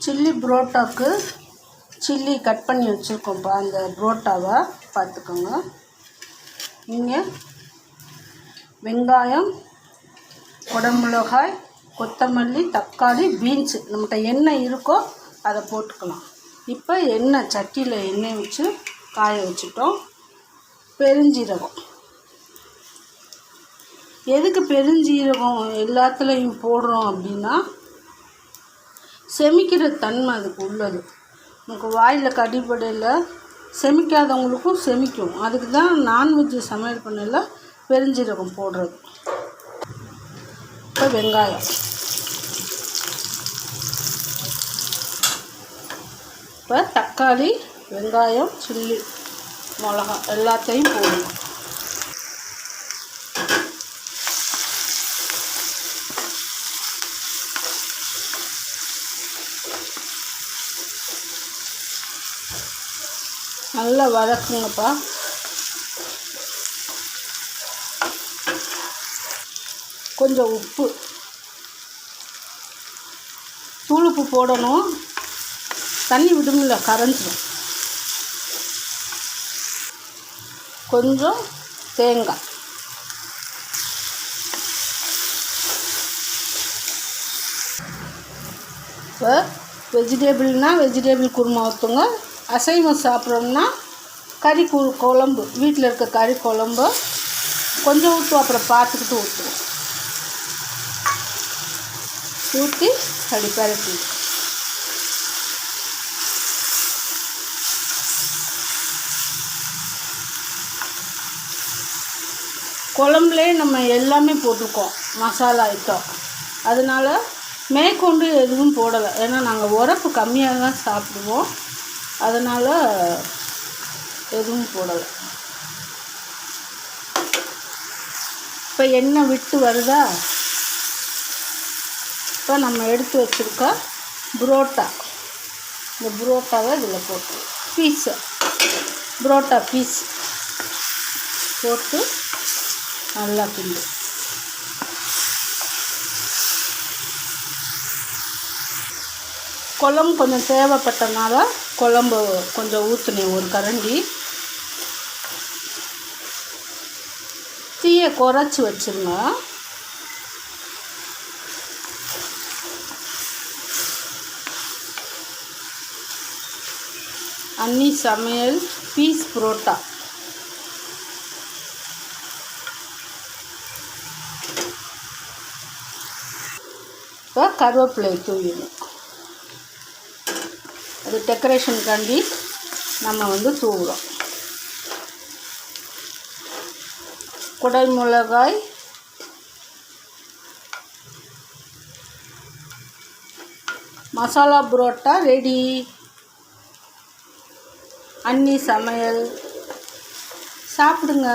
Chilli புரோட்டாவுக்கு chilli cut பண்ணி வச்சுருக்கோம்ப்பா. அந்த புரோட்டாவை பார்த்துக்கோங்க. இங்கே வெங்காயம், குடமிளகாய், கொத்தமல்லி, தக்காளி, பீன்ஸு நம்மகிட்ட என்ன இருக்கோ அதை போட்டுக்கலாம். இப்போ சட்டியில் எண்ணெய் வச்சு காய வச்சுட்டோம். பெருஞ்சீரகம், எதுக்கு பெருஞ்சீரகம் எல்லாத்துலேயும் போடுறோம் அப்படின்னா, செமிக்கிற தன்மை அதுக்கு உள்ளது. நமக்கு வாயில் கடிப்படையில் செமிக்காதவங்களுக்கும் செமிக்கும். அதுக்கு தான் நான்வெஜ்ஜு சமையல் பண்ணல பெருஞ்சீரகம் போடுறது. இப்போ வெங்காயம், இப்போ தக்காளி, வெங்காயம், சில்லி, மிளகா எல்லாத்தையும் போடணும். நல்லா வதக்குங்கப்பா. கொஞ்சம் உப்பு, தூளுப்பு போடணும். தண்ணி விடுமில்ல, கரைஞ்சிடும். கொஞ்சம் தேங்காய், இப்போ வெஜிடேபிள்னால் வெஜிடேபிள் குருமா ஊற்றுங்க. அசைவம் சாப்பிட்றோம்னா கறி குழம்பு, வீட்டில் இருக்க கறி குழம்பு கொஞ்சம் ஊற்றுவோம். அப்புறம் பார்த்துக்கிட்டு ஊற்றுவோம். ஊற்றி அப்படி பரட்டி குழம்புலே நம்ம எல்லாமே போட்டிருக்கோம், மசாலா ஐட்டம். அதனால் மேற்கொண்டு எதுவும் போடலை. ஏன்னா நாங்கள் உரப்பு கம்மியாக தான் சாப்பிடுவோம். அதனால் எதுவும் போடலை. இப்போ எண்ணெய் விட்டு வருதா? இப்போ நம்ம எடுத்து வச்சுருக்க புரோட்டா, இந்த புரோட்டாவை இதில் போட்டு புரோட்டா பீஸ் போட்டு நல்லா கிண்டு. குழம்பு கொஞ்சம் தேவைப்பட்டனால குழம்பு கொஞ்சம் ஊற்றுனேன், ஒரு கரண்டி. தீயை குறைச்சி வச்சுருங்க. அன்னி சமையல் பீஸ் புரோட்டா. இப்போ கருவேப்பிலை தூவிடணும். அது டெக்கரேஷனுக்காண்டி நம்ம தூவுறோம். குடமிளகாய், மசாலா புரோட்டா ரெடி. அன்னி சமையல், சாப்பிடுங்க.